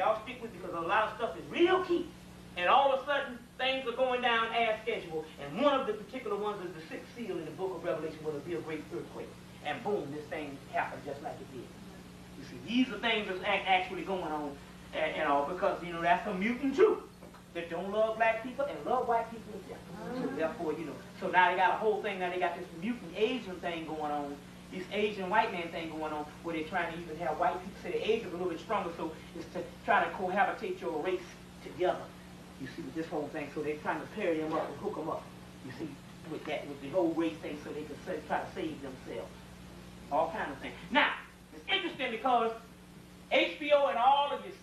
y'all stick with it because a lot of stuff is real key. And all of a sudden, things are going down as scheduled. And one of the particular ones is the sixth seal in the book of Revelation, where there'll be a great earthquake. And boom, this thing happened just like it did. You see, these are things that's actually going on, and all, because, you know, that's a mutant too, that don't love black people and love white people as well. So therefore, you know, so now they got a whole thing, now they got this mutant Asian thing going on, this Asian white man thing going on, where they're trying to even have white people say the Asians are a little bit stronger, so it's to try to cohabitate your race together. You see, with this whole thing, so they're trying to pair them up and hook them up. You see, with that, with the whole race thing, so they can try to save themselves. All kinds of things. Now, it's interesting because HBO and all of your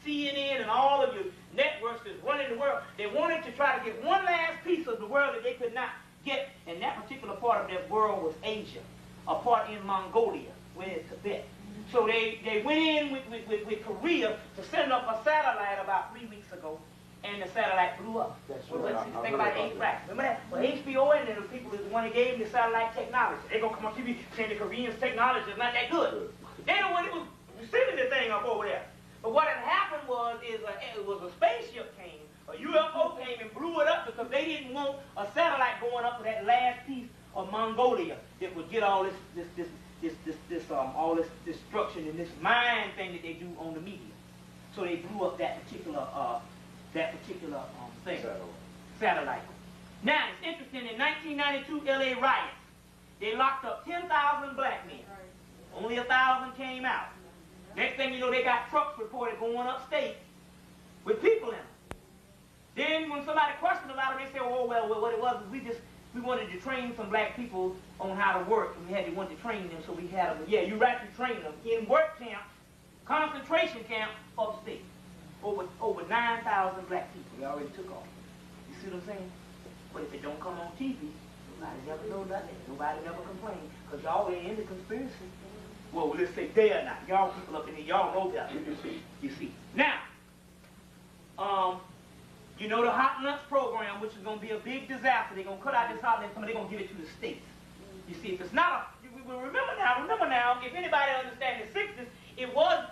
CNN and all of your networks that's running the world, they wanted to try to get one last piece of the world that they could not get, and that particular part of that world was Asia, a part in Mongolia, where it's Tibet. So they went in with Korea to send up a satellite about 3 weeks ago, and the satellite blew up. That's right. Think about 8 cracks. Remember that? Well, HBO and the people is the one that gave the satellite technology. They're going to come on TV saying the Koreans' technology is not that good. They don't want to sending the thing up over there. But what had happened was, it was a spaceship came, a UFO came and blew it up because they didn't want a satellite going up to that last piece of Mongolia that would get all this destruction and this mind thing that they do on the media. So they blew up that particular thing, satellite. Now it's interesting. In 1992 LA riots, they locked up 10,000 black men. Only 1,000 came out. Next thing you know, they got trucks reported going upstate with people in them. Then when somebody questioned about it, they said, oh, well, what it was is we wanted to train some black people on how to work. We wanted to train them, so we had them. Yeah, you're right, to train them in work camps, concentration camp upstate. Over 9,000 black people. They already took off. You see what I'm saying? But if it don't come on TV, nobody never know nothing. Nobody never complain, because y'all ain't in the conspiracy. Well, let's say they are not. Y'all people up in here, y'all know better. You see. Now, you know the Hot Lunch program, which is going to be a big disaster. They're going to cut out this hot lunch, and they're going to give it to the states. You see, if it's not remember now, if anybody understands the 60s, it was,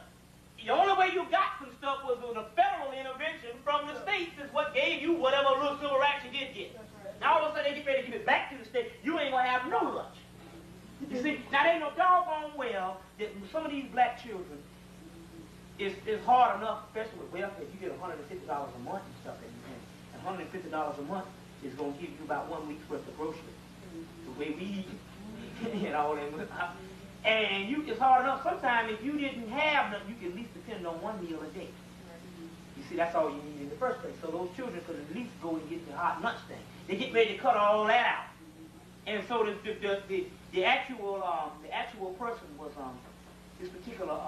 the only way you got some stuff was with a federal intervention from the states is what gave you whatever little civil rights you did get. Now all of a sudden they get ready to give it back to the state, you ain't going to have no lunch. You see, now they know doggone well that some of these black children, it's hard enough, especially with welfare, if you get $150 a month and stuff, and $150 a month is going to give you about 1 week's worth of groceries. The way we eat and all that. And it's hard enough sometimes if you didn't have them, you can at least depend on 1 meal a day. You see, that's all you need in the first place. So those children could at least go and get the hot lunch thing. They get ready to cut all that out. And so the actual person was this particular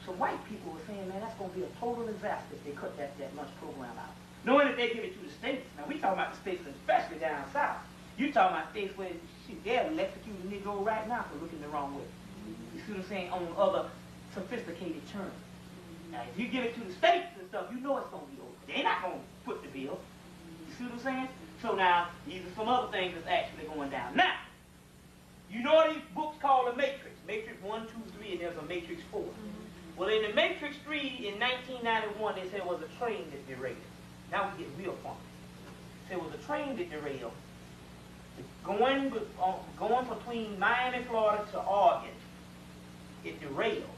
some white people were saying, man, that's going to be a total disaster if they cut that lunch program out. Knowing that they give it to the states. Now we talking about the states, especially down south. You talking about states where they're electrocuting Negro right now for looking the wrong way. You see what I'm saying? On other sophisticated terms. Now if you give it to the states and stuff, you know it's going to be over. They're not going to foot the bill. You see what I'm saying? So now, these are some other things that's actually going down. Now, you know these books called The Matrix. Matrix 1, 2, 3, and there's a Matrix 4. Well, in the Matrix 3, in 1991, they said it was a train that derailed. Now we get real funky. They said it was a train that derailed. Going between Miami, Florida to Oregon. It derailed.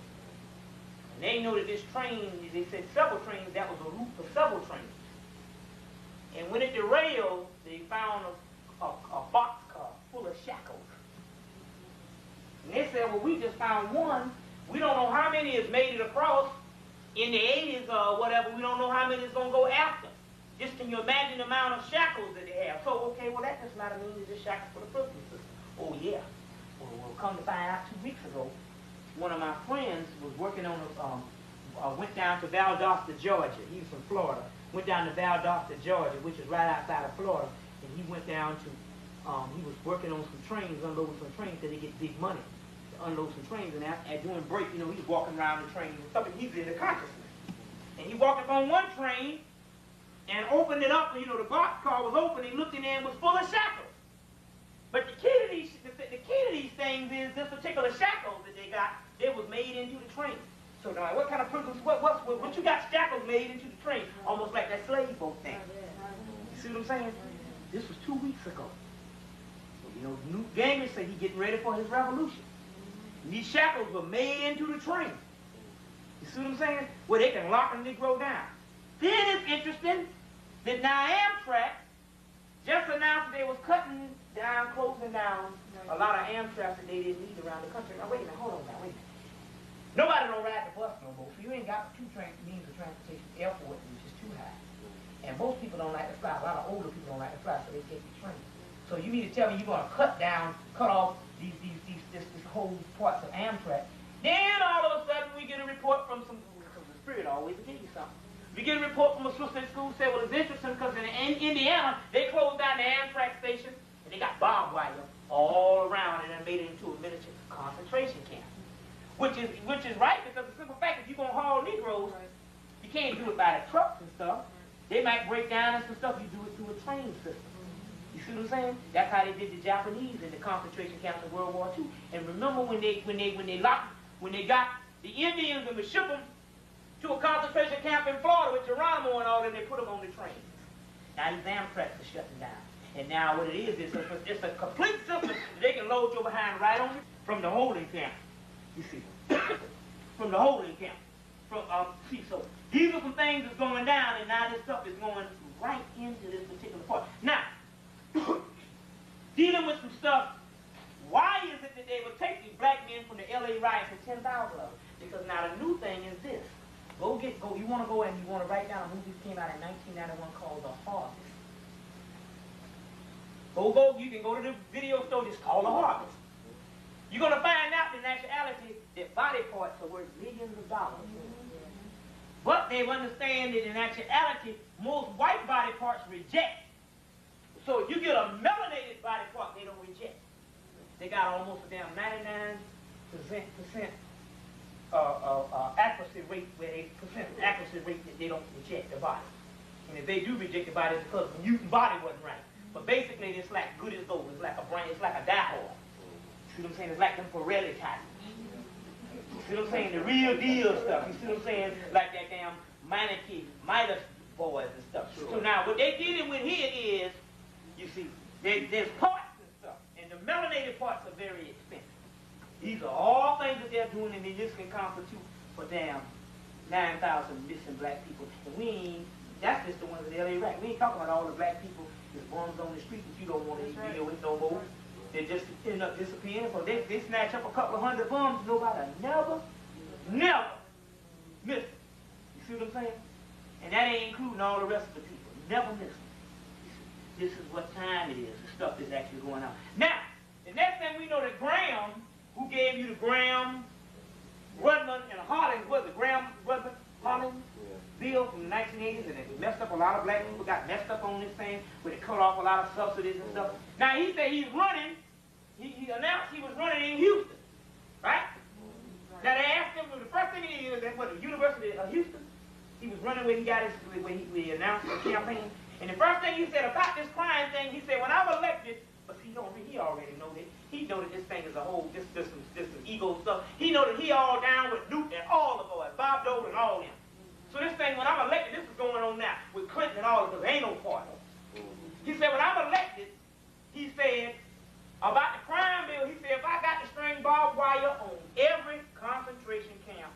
And they know that this train, they said several trains, that was a route for several trains. And when it derailed, they found a boxcar full of shackles. And they said, well, we just found one. We don't know how many has made it across in the 80s or whatever. We don't know how many is going to go after. Just can you imagine the amount of shackles that they have? So, okay, well, that does not mean it's just shackles for the prison system. Oh, yeah. Well, come to find out 2 weeks ago, one of my friends was working on went down to Valdosta, Georgia. He's from Florida. Went down to Valdosta, Georgia, which is right outside of Florida. And he went down to, he was working on some trains, unloading some trains, because they get big money to unload some trains. And during break, you know, he's walking around the train and stuff, and he's in the consciousness. And he walked up on one train and opened it up, and, you know, the boxcar was open, he looked in there and was full of shackles. But the key to these things is this particular shackles that they got, they was made into the train. So now, what kind of prisons, what you got shackles made into the train, almost like that slave boat thing. You see what I'm saying? This was 2 weeks ago. So, you know, Newt Gingrich said he's getting ready for his revolution. And these shackles were made into the train. You see what I'm saying? Where they can lock a Negro down. Then it's interesting that now Amtrak just announced they was cutting down, closing down a lot of Amtrak that they didn't need around the country. Now wait a minute, hold on now, wait a minute. Nobody don't ride the bus no more, so you ain't got two means of transportation. Airport, which is too high. And most people don't like to fly. A lot of older people don't like to fly, so they take the train. So you mean to tell me you're gonna cut off this whole parts of Amtrak? Then all of a sudden we get a report from the Spirit always will give you something. We get a report from a sister in school say, well, it's interesting because in Indiana they closed down the Amtrak station and they got barbed wire all around and then made it into a miniature concentration camp. Which is right, because the simple fact if you're gonna haul Negroes, you can't do it by the trucks and stuff. They might break down and some stuff. You do it through a train system. You see what I'm saying? That's how they did the Japanese in the concentration camps in World War II. And remember when they got the Indians and would ship them to a concentration camp in Florida with Geronimo and all, and they put them on the trains. Now these Amtrak are shutting down. And now what it is, it's a complete system that they can load you behind right on from the holding camp. You see, from the holding camp. So these are some things that's going down, and now this stuff is going right into this particular part. Now, dealing with some stuff, why is it that they will take these black men from the LA riots and 10,000 of them? Because now the new thing is this. You want to go and you want to write down a movie that came out in 1991 called The Harvest. You can go to the video store, just call The Harvest. You're going to find out in actuality that body parts are worth millions of dollars. But they understand that in actuality, most white body parts reject. So if you get a melanated body part, they don't reject. They got almost a damn 99% accuracy rate that they don't reject the body. And if they do reject the body, it's because the mutant body wasn't right. But basically, it's like good as gold. It's like a brain. It's like a diehard. See what I'm saying? It's like them Pirelli type. You see what I'm saying? The real deal stuff. You see what I'm saying? Like that damn Midas boys and stuff. Sure. So now what they dealing with here is, you see, there's parts and stuff. And the melanated parts are very expensive. These are all things that they're doing, and they just can constitute for damn 9,000 missing black people. And that's just the ones in LA right. We ain't talking about all the black people that's bums on the street that you don't want to deal with no more. They just end up disappearing. So they snatch up a couple of hundred bums, nobody never miss them. You see what I'm saying? And that ain't including all the rest of the people. Never miss them. This is what time it is. The stuff that's actually going on. Now, the next thing we know that Graham, who gave you the Graham, Rudman, and Hollins, was it Graham, Rudman, Hollins? Bill from the 1980s, and it messed up a lot of black people, got messed up on this thing, where they cut off a lot of subsidies and stuff. Now he said he's running, he announced he was running in Houston, right? Now they asked him, the first thing he did was at the University of Houston. He was running where he got his, where he announced the campaign. And the first thing he said about this crime thing, he said, when I'm elected, but he already know that. He know that this thing is a whole, this some ego stuff. He know that he all down with Newt and all the boys, Bob Dole and all them. So this thing, when I'm elected, this is going on now with Clinton and all of them. There ain't no party. He said, when I'm elected, he said, about the crime bill, he said, if I got to string barbed wire on every concentration camp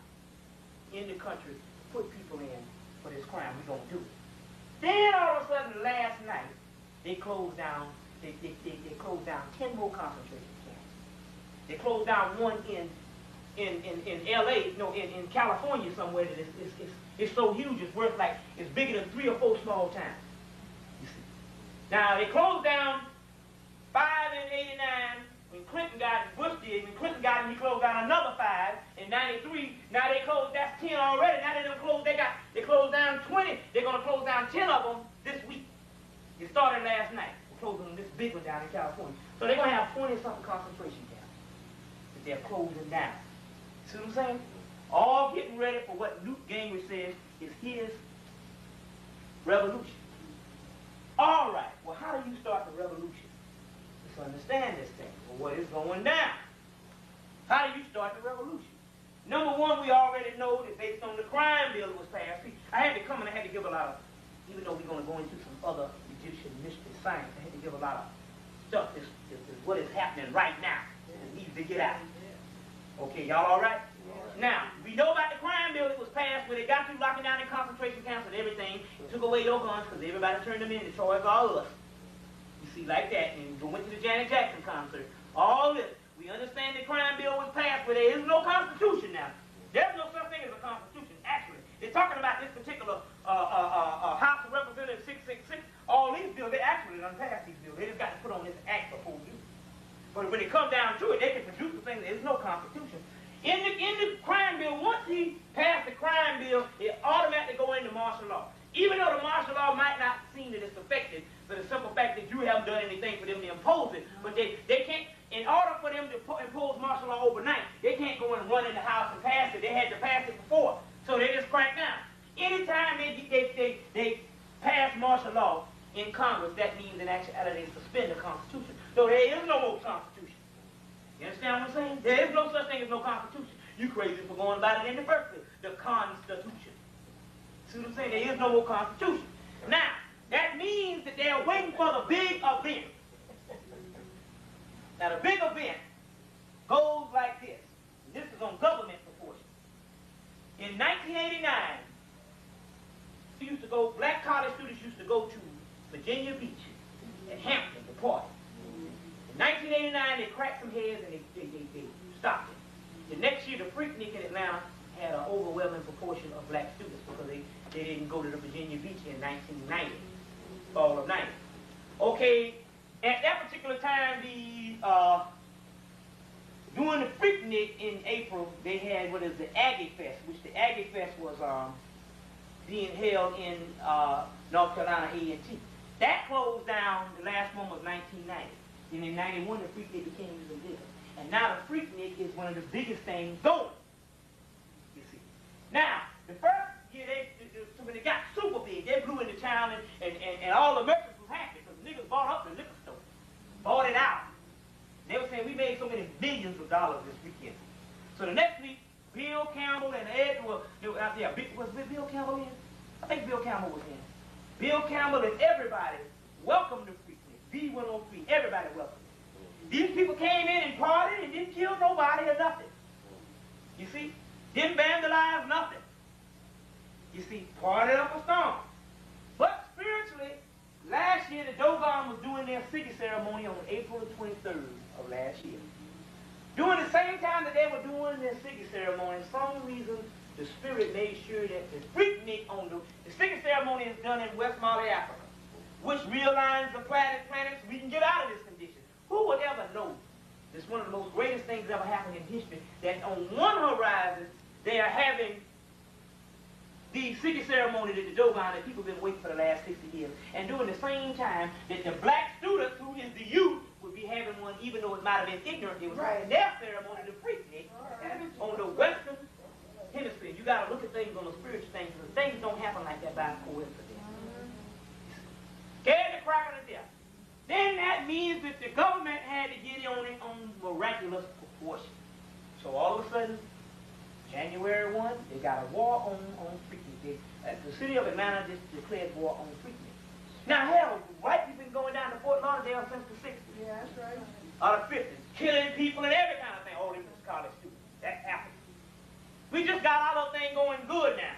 in the country, put people in for this crime, we're going to do it. Then all of a sudden, last night, they closed down, they closed down 10 more concentration camps. They closed down one in LA, no, in California somewhere that it's so huge, it's bigger than 3 or 4 small towns. You see. Now they closed down 5 in '89 when Clinton got it, Bush did. When Clinton got it, he closed down another 5 in '93. Now they closed, that's 10 already. Now they closed down 20. They're gonna close down 10 of them this week. It started last night. We're closing this big one down in California. So they're gonna have 20-something concentration camps that they're closing down. See what I'm saying? All getting ready for what Newt Gingrich says is his revolution. All right, well, how do you start the revolution? Let's understand this thing. Well, what is going down? How do you start the revolution? Number one, we already know that based on the crime bill that was passed. See, I had to come and I had to give a lot of, even though we're going to go into some other Egyptian mystery science, I had to give a lot of stuff. This what is happening right now. It needs to get out. Okay, y'all all right? Now, we know about the crime bill that was passed where they got you locking down in concentration camps and everything. Took away your guns because everybody turned them in. Detroit all us. You see, like that. And we went to the Janet Jackson concert. All this. We understand the crime bill was passed where there is no constitution now. There's no such thing as a constitution, actually. They're talking about this particular House of Representatives 666. All these bills, they actually done passed these bills. They just got to put on this act before you. But when it comes down to it, they can produce the thing. There's no constitution. In the crime bill, once he passed the crime bill, it automatically go into martial law. Even though the martial law might not seem that it's effective, for the simple fact that you haven't done anything for them to impose it, but they can't, in order for them to impose martial law overnight, they can't go and run in the house and pass it. They had to pass it before, so they just crack down. Anytime they pass martial law in Congress, that means in actuality they suspend the Constitution. So there is no more Constitution. You understand what I'm saying? There is no such thing as no Constitution. You crazy for going about it in the first place. The Constitution. See what I'm saying? There is no more Constitution. Now, that means that they're waiting for the big event. Now, the big event goes like this. This is on government proportion. In 1989, black college students used to go to Virginia Beach at Hampton to party. In 1989, they cracked some heads and they stopped it. The next year, the Freaknik in Atlanta had an overwhelming proportion of black students because they didn't go to the Virginia Beach in 1990, fall of 90. Okay, at that particular time, during the Freaknik in April, they had what is the Aggie Fest, which the Aggie Fest was being held in North Carolina A&T. That closed down, the last one was 1990. And in 91, the Freaknik became even bigger. And now the Freaknik is one of the biggest things going. You see. Now, the first year, when it got super big, they blew into town and all the merchants was happy because niggas bought up the liquor store. Bought it out. They were saying we made so many millions of dollars this weekend. So the next week, Bill Campbell and Ed they were out there. Was Bill Campbell in? I think Bill Campbell was in. Bill Campbell and everybody welcomed the Freaknik. B103, everybody welcomed. These people came in and partied and didn't kill nobody or nothing. You see? Didn't vandalize nothing. You see? Partied up a storm. But spiritually, last year the Dogon was doing their SikApe ceremony on April the 23rd of last year. During the same time that they were doing their SikApe ceremony, for some reason, the spirit made sure that the Freaknik on the SikApe ceremony is done in West Mali, Africa, which realigns the planets so we can get out of this condition. Who would ever know? It's one of the most greatest things ever happened in history, that on one horizon, they are having the SikApe ceremony that the Dogon that people have been waiting for the last 60 years. And during the same time that the black students, who is the youth, would be having one, even though it might have been ignorant, it was having their ceremony, the Freaknik, on the Western Hemisphere. You got to look at things on the spiritual things, because things don't happen like that by coincidence. Scared the crack of the death. Then that means that the government had to get on it on miraculous proportion. So all of a sudden, January 1, they got a war on Freaknik. The city of Atlanta just declared war on Freaknik. Now, hell, white people been going down to Fort Lauderdale since the 60s. Yeah, that's right. Or the 50s, killing people and every kind of thing. All these college students. That happened. We just got our little thing going good now.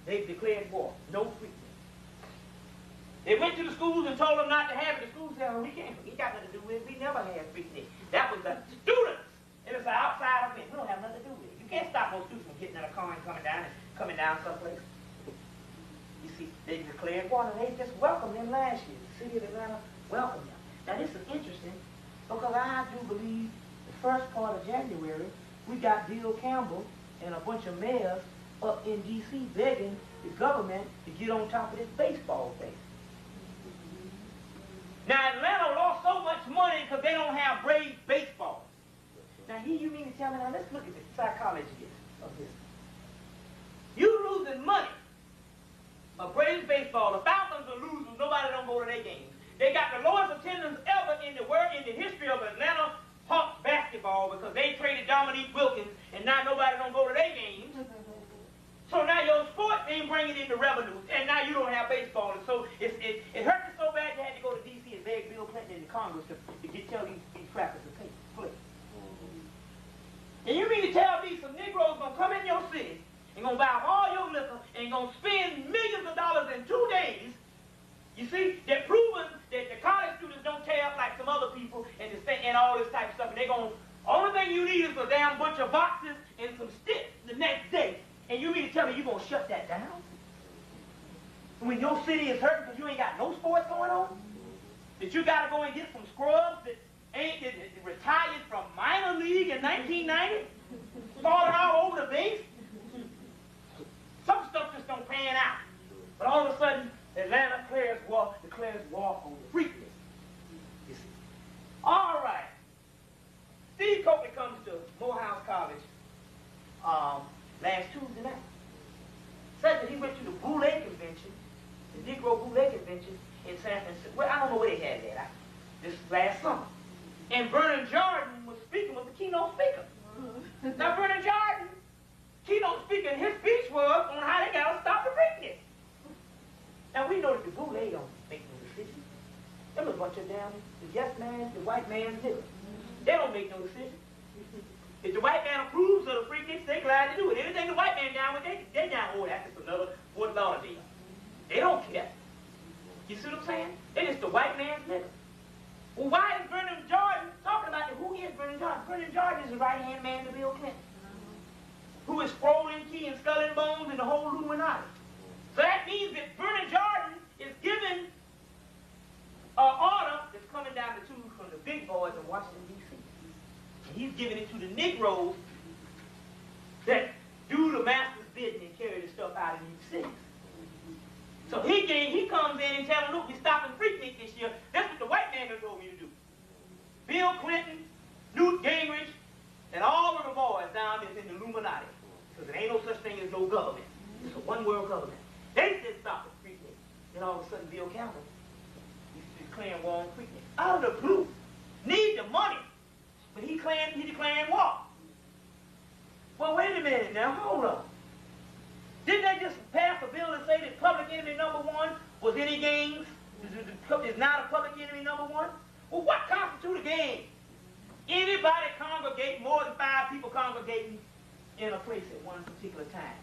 They've declared war. No Freaknik. They went to the schools and told them not to have it. The schools said, well, we can't. We got nothing to do with it. We never had Freaknik. That was the students. And it's an outside event. We don't have nothing to do with it. You can't stop those students from getting in a car and coming down someplace. You see, they declared war, and they just welcomed them last year. The city of Atlanta welcomed them. Now, this is interesting because I do believe the first part of January, we got Bill Campbell and a bunch of mayors up in D.C. begging the government to get on top of this baseball thing. Now, Atlanta lost so much money because they don't have Braves baseball. Now, here you mean to tell me, now let's look at the psychology of this. You losing money of Braves baseball. The Falcons are losers. Nobody don't go to their games. They got the lowest attendance ever in the world, in the history of Atlanta Hawks basketball. basketball because they traded Dominique Wilkins and now nobody don't go to their games. So now your sport ain't bringing in the revenues, and now you don't have baseball. And so it hurt you so bad you had to go to D.C. and beg Bill Clinton in the Congress to tell these crackers to play. And you mean to tell me some Negroes gonna come in your city and gonna buy all your liquor and gonna spend millions of dollars in 2 days? You see, they're proving that the college students don't tear up like some other people and all this type of stuff. And they're gonna, only thing you need is a damn bunch of boxes and some sticks the next day. And you mean to tell me you're gonna shut that down? When your city is hurting because you ain't got no sports going on? That you gotta go and get some scrubs that ain't that retired from minor league in 1990? Falling all over the base? Some stuff just don't pan out. But all of a sudden, Atlanta declares war on the freak list. You see. All right. Steve Copley comes to Morehouse College last Tuesday night. Said that he went to the Boule Convention, the Negro Boule Convention in San Francisco. Well, I don't know where they had that. This last summer. And Vernon Jordan was the keynote speaker. Now, Vernon Jordan, keynote speaker, his speech was on how they got to stop the freakness. Now, we know that the Boule don't make no decisions. Them a bunch of damn, the yes man, the white man's niggas. They don't make no decisions. If the white man approves of the freakness, they're glad to do it. Anything the white man down with, they down with. That's just another Fort Lauderdale. They don't care. You see what I'm saying? They just the white man's nigga. Well, why is Vernon Jordan talking about it? Who is Vernon Jordan? Vernon Jordan is the right-hand man to Bill Clinton, who is Froling Key and Skull and Bones and the whole Illuminati. So that means that Vernon Jordan is giving an order that's coming down the tube from the big boys in Washington, D.C. And he's giving it to the Negroes that do the master's bidding and carry the stuff out of these cities. So he comes in and tells them, look, we're stopping Freaknik this year. That's what the white man has told me to do. Bill Clinton, Newt Gingrich, and all of the boys down there in the Illuminati. Because there ain't no such thing as no government. It's a one-world government. They said stop the Freaknik. Then all of a sudden, Bill Campbell, he's declaring war on Freaknik. Out of the blue. Need the money. But he declaring war. Well, wait a minute now. Hold on. Didn't they just pass a bill to say that public enemy number one was any gangs? Is not a public enemy number one? Well, what constitutes a gang? Anybody congregate, more than 5 people congregating in a place at one particular time.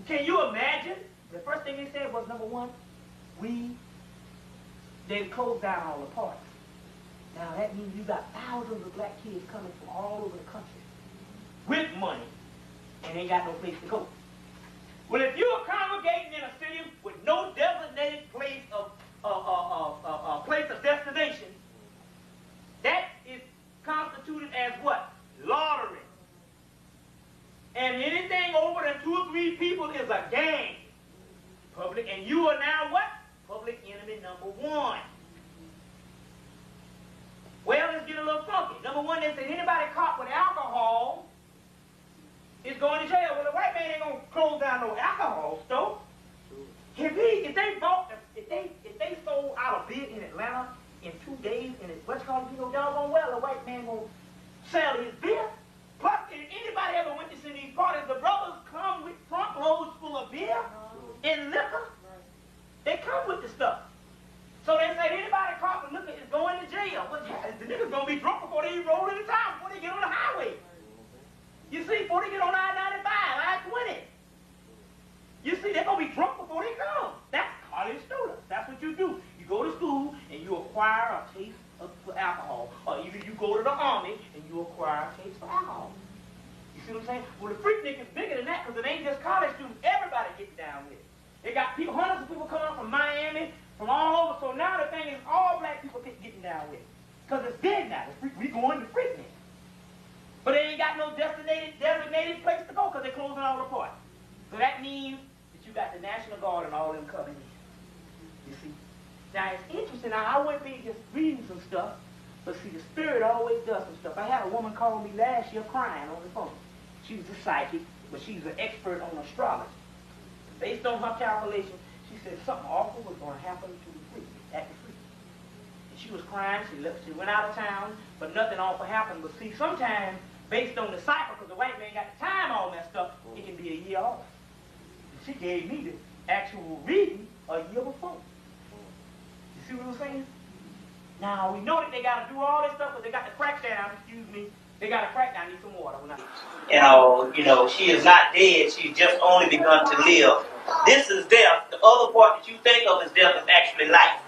Can you imagine? The first thing they said was, number one, they closed down all the parks. Now that means you got thousands of black kids coming from all over the country with money and ain't got no place to go. Well, if you are congregating in a city with no designated place of destination, that is constituted as what? Lottery. And anything over than 2 or 3 people is a gang. Public, and you are now what? Public enemy number one. Well, let's get a little funky. Number one, they said anybody caught with alcohol is going to jail. Well, the white man ain't gonna close down no alcohol store. If they sold out a bid in Atlanta in 2 days, and what's called doggone well, the white man gonna sell his beer. Plus, if anybody ever went to see these parties, the brothers come with trunk loads full of beer and liquor. They come with the stuff. So they say anybody caught with liquor is going to jail. Well, yeah, the niggas gonna be drunk before they even roll into town, before they get on the highway. You see, before they get on I-95, I-20. You see, they're going to be drunk before they come. That's college students. That's what you do. You go to school and you acquire a taste for alcohol. Or either you go to the army and you acquire a taste for alcohol. You see what I'm saying? Well, the Freaknik is bigger than that because it ain't just college students. Everybody gets down with it. They got people, hundreds of people coming up from Miami, from all over. So now the thing is all black people getting down with it. Because it's big now. We going to Freaknik. But they ain't got no designated place to go because they're closing all the parts. So that means that you got the National Guard and all them coming in. You see? Now it's interesting. Now I wouldn't be just reading some stuff, but see, the Spirit always does some stuff. I had a woman call me last year crying on the phone. She was a psychic, but she's an expert on astrology. Based on her calculation, she said something awful was going to happen to the freak, at the freak. She was crying. She left. She went out of town, but nothing awful happened. But see, sometimes based on the cycle, because the white man got the time all messed up, it can be a year off. And she gave me the actual reading a year before. You see what I'm saying? Now we know that they got to do all this stuff, but they got to crack down. Excuse me. They got to crack down. Need some water. You know, she is not dead. She's just only begun to live. This is death. The other part that you think of as death is actually life.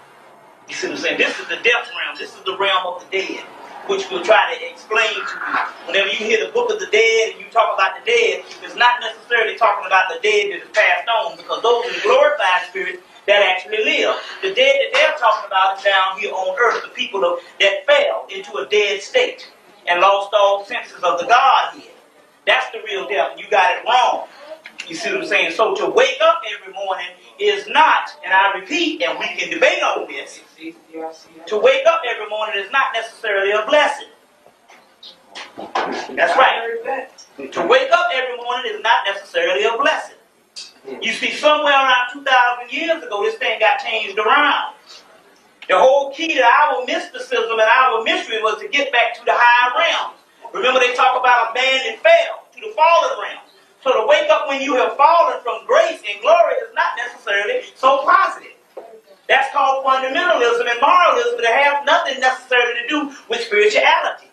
You see what I'm saying? This is the death realm. This is the realm of the dead, which we'll try to explain to you. Whenever you hear the book of the dead and you talk about the dead, it's not necessarily talking about the dead that is passed on, because those are the glorified spirits that actually live. The dead that they're talking about is down here on earth, the people that fell into a dead state and lost all senses of the Godhead. That's the real death. You got it wrong. You see what I'm saying? So to wake up every morning is not, and I repeat, and we can debate on this, to wake up every morning is not necessarily a blessing. That's right. To wake up every morning is not necessarily a blessing. You see, somewhere around 2,000 years ago, this thing got changed around. The whole key to our mysticism and our mystery was to get back to the higher realms. Remember, they talk about a man that fell to the fallen realms. So to wake up when you have fallen from grace and glory is not necessarily so positive. That's called fundamentalism and moralism that have nothing necessarily to do with spirituality.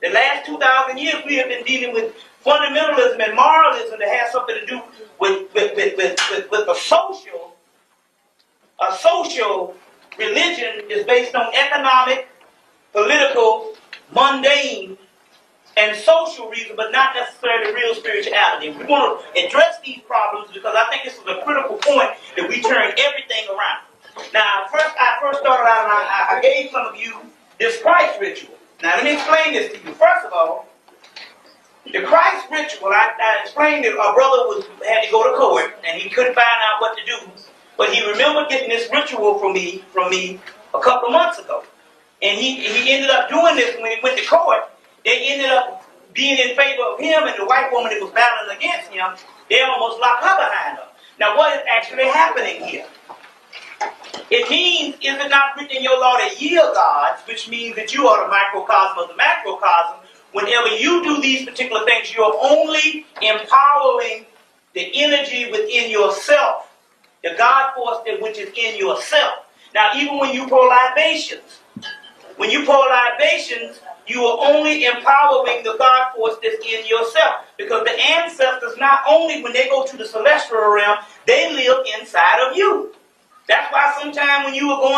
The last 2,000 years we have been dealing with fundamentalism and moralism that has something to do with a social. A social religion is based on economic, political, mundane, and social reason, but not necessarily real spirituality. We want to address these problems because I think this is a critical point that we turn everything around. Now, I first started out and I gave some of you this Christ ritual. Now, let me explain this to you. First of all, the Christ ritual, I explained that a brother had to go to court and he couldn't find out what to do, but he remembered getting this ritual from me a couple of months ago. And he ended up doing this when he went to court. They ended up being in favor of him, and the white woman that was battling against him, they almost locked her behind him. Now, what is actually happening here? It means, is it not written in your law to yield gods, which means that you are the microcosm of the macrocosm. Whenever you do these particular things, you are only empowering the energy within yourself, the God force which is in yourself. Now, even when you pour libations, you are only empowering the God force that's in yourself. Because the ancestors, not only when they go to the celestial realm, they live inside of you. That's why sometimes when you were going